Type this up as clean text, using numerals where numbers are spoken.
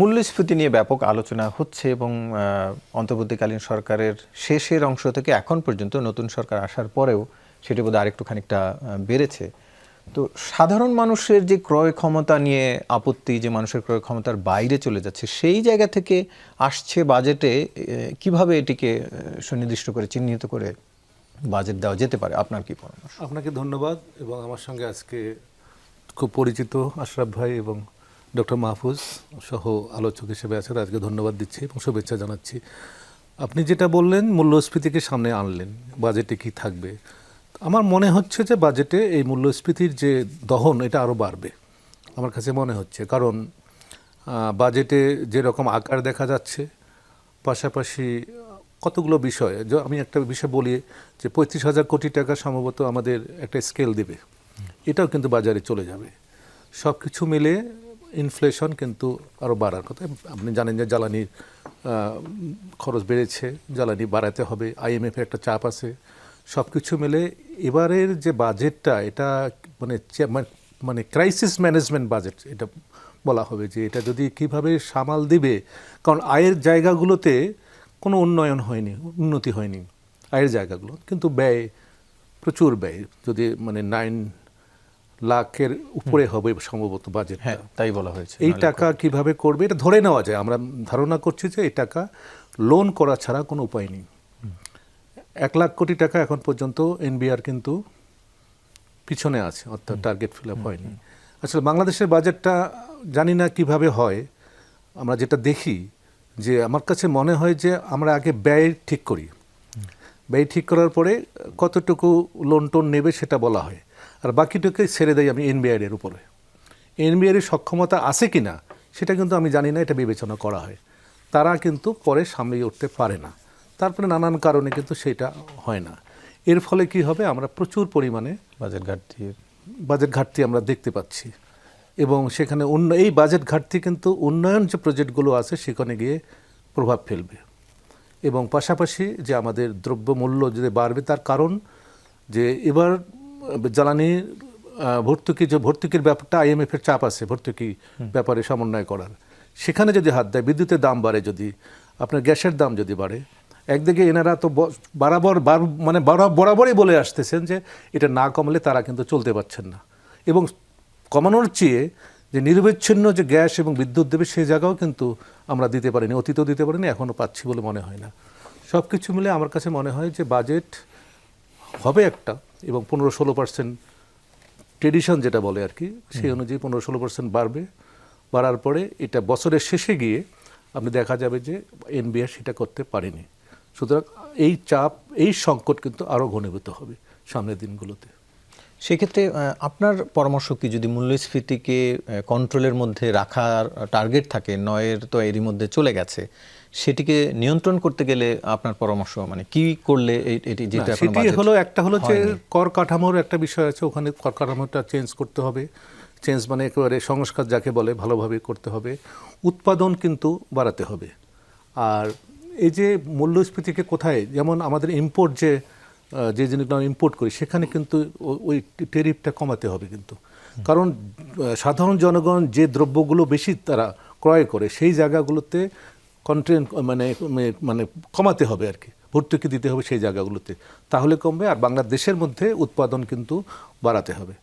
মূল্যস্ফীতি নিয়ে ব্যাপক আলোচনা হচ্ছে এবং অন্তর্বর্তীকালীন সরকারের শেষের অংশ থেকে এখন পর্যন্ত নতুন সরকার আসার পরেও সেটি বোধহয় আরেকটু খানিকটা বেড়েছে। তো সাধারণ মানুষের যে ক্রয় ক্ষমতা নিয়ে আপত্তি, যে মানুষের ক্রয় ক্ষমতার বাইরে চলে যাচ্ছে, সেই জায়গা থেকে আসছে বাজেটে কিভাবে এটিকে সুনির্দিষ্ট করে চিহ্নিত করে বাজেট দেওয়া যেতে পারে? আপনার কি পরামর্শ? আপনাকে ধন্যবাদ। এবং আমার সঙ্গে আজকে খুব পরিচিত আশরাফ ভাই এবং ডক্টর মাহফুজ সহ আলোচক হিসেবে আছে, আজকে ধন্যবাদ দিচ্ছি এবং শুভেচ্ছা জানাচ্ছি। আপনি যেটা বললেন, মূল্যস্ফীতিকে সামনে আনলেন, বাজেটে কি থাকবে। আমার মনে হচ্ছে যে বাজেটে এই মূল্যস্ফীতির যে দহন, এটা আরও বাড়বে আমার কাছে মনে হচ্ছে। কারণ বাজেটে যেরকম আকার দেখা যাচ্ছে, পাশাপাশি কতগুলো বিষয়, আমি একটা বিষয় বলি যে 35,000 কোটি টাকা সম্ভবত আমাদের একটা স্কেল দেবে, এটাও কিন্তু বাজারে চলে যাবে। সব কিছু মিলে ইনফ্লেশন কিন্তু আরও বাড়ার কথা। আপনি জানেন যে জ্বালানির খরচ বেড়েছে, জ্বালানি বাড়াতে হবে, IMF-এর একটা চাপ আছে। সব কিছু মিলে এবারের যে বাজেটটা, এটা মানে মানে ক্রাইসিস ম্যানেজমেন্ট বাজেট এটা বলা হবে, যে এটা যদি কিভাবে সামাল দিবে। কারণ আয়ের জায়গাগুলোতে কোনো উন্নয়ন হয়নি, উন্নতি হয়নি আয়ের জায়গাগুলো, কিন্তু ব্যয় প্রচুর ব্যয়, যদি মানে 9 লাখের উপরে হবে সম্ভবত বাজেট। হ্যাঁ, তাই বলা হয়েছে। এই টাকা কিভাবে করবে এটা ধরে নেওয়া যায়, আমরা ধারণা করছি যে এই টাকা লোন করা ছাড়া কোনো উপায় নেই। 1 লাখ কোটি টাকা এখন পর্যন্ত NBR কিন্তু পিছনে আছে, অর্থাৎ টার্গেট ফিল আপ হয়নি। আসলে বাংলাদেশের বাজেটটা জানি না কিভাবে হয়। আমরা যেটা দেখি, যে আমার কাছে মনে হয় যে আমরা আগে ব্যয় ঠিক করি, ব্যয় ঠিক করার পরে কতটুকু লোন টোন নেবে সেটা বলা হয়, আর বাকিটুকু ছেড়ে দেয় আমি NBR-এর উপরে। NBR-এর সক্ষমতা আছে কি না সেটা কিন্তু আমি জানি না, এটা বিবেচনা করা হয়। তারা কিন্তু পরে সামনে উঠতে পারে না, তারপরে নানান কারণে কিন্তু সেটা হয় না। এর ফলে কি হবে, আমরা প্রচুর পরিমাণে বাজেট ঘাটতি আমরা দেখতে পাচ্ছি। এবং সেখানে এই বাজেট ঘাটতি কিন্তু উন্নয়ন যে প্রজেক্টগুলো আছে সেখানে গিয়ে প্রভাব ফেলবে। এবং পাশাপাশি যে আমাদের দ্রব্যমূল্য যদি বাড়বে, তার কারণ যে এবার জ্বালানির ভর্তুকির ব্যাপারটা IMF-এর চাপ আছে, ভর্তুকি ব্যাপারে সমন্বয় করার। সেখানে যদি হাত দেয়, বিদ্যুতের দাম বাড়ে, যদি আপনার গ্যাসের দাম যদি বাড়ে, একদিকে এনারা তো বরাবরই বলে আসতেছেন যে এটা না কমলে তারা কিন্তু চলতে পারছেন না। এবং কমানোর চেয়ে যে নিরবিচ্ছিন্ন যে গ্যাস এবং বিদ্যুৎ দেবে, সেই জায়গাও কিন্তু আমরা দিতে পারিনি, অতীতও দিতে পারিনি, এখনও পাচ্ছি বলে মনে হয় না। সব কিছু মিলে আমার কাছে মনে হয় যে বাজেট হবে একটা, এবং 15-16% ট্রেডিশন যেটা বলে আর কি, সেই অনুযায়ী 15-16% বাড়বে। বাড়ার পরে এটা বছরের শেষে গিয়ে আপনি দেখা যাবে যে NBR সেটা করতে পারেনি। সুতরাং এই চাপ, এই সংকট কিন্তু আরও ঘনীভূত হবে সামনের দিনগুলোতে। সেক্ষেত্রে আপনার পরামর্শ কি, যদি মূল্যস্ফীতিকে কন্ট্রোলের মধ্যে রাখার টার্গেট থাকে, 9-এর তো এরই মধ্যে চলে গেছে, সেটিকে নিয়ন্ত্রণ করতে গেলে আপনার পরামর্শ মানে কি করলে এটি, যেটা এখন বাজেট হলো একটা হলো যে কর কাঠামোর একটা বিষয় আছে, ওখানে কর কাঠামোটা চেঞ্জ করতে হবে। চেঞ্জ মানে একেবারে সংস্কার যাকে বলে, ভালোভাবে করতে হবে। উৎপাদন কিন্তু বাড়াতে হবে। আর এই যে মূল্যস্ফীতিকে কোথায়, যেমন আমাদের ইম্পোর্ট যে জিনিসগুলো ইম্পোর্ট করি, সেখানে কিন্তু ওই টেরিফটা কমাতে হবে কিন্তু। কারণ সাধারণ জনগণ যে দ্রব্যগুলো বেশি তারা ক্রয় করে, সেই জায়গাগুলোতে মানে মানে কমাতে হবে আর কি, ভর্তুকি দিতে হবে সেই জায়গাগুলোতে, তাহলে কমবে। আর বাংলাদেশের মধ্যে উৎপাদন কিন্তু বাড়াতে হবে।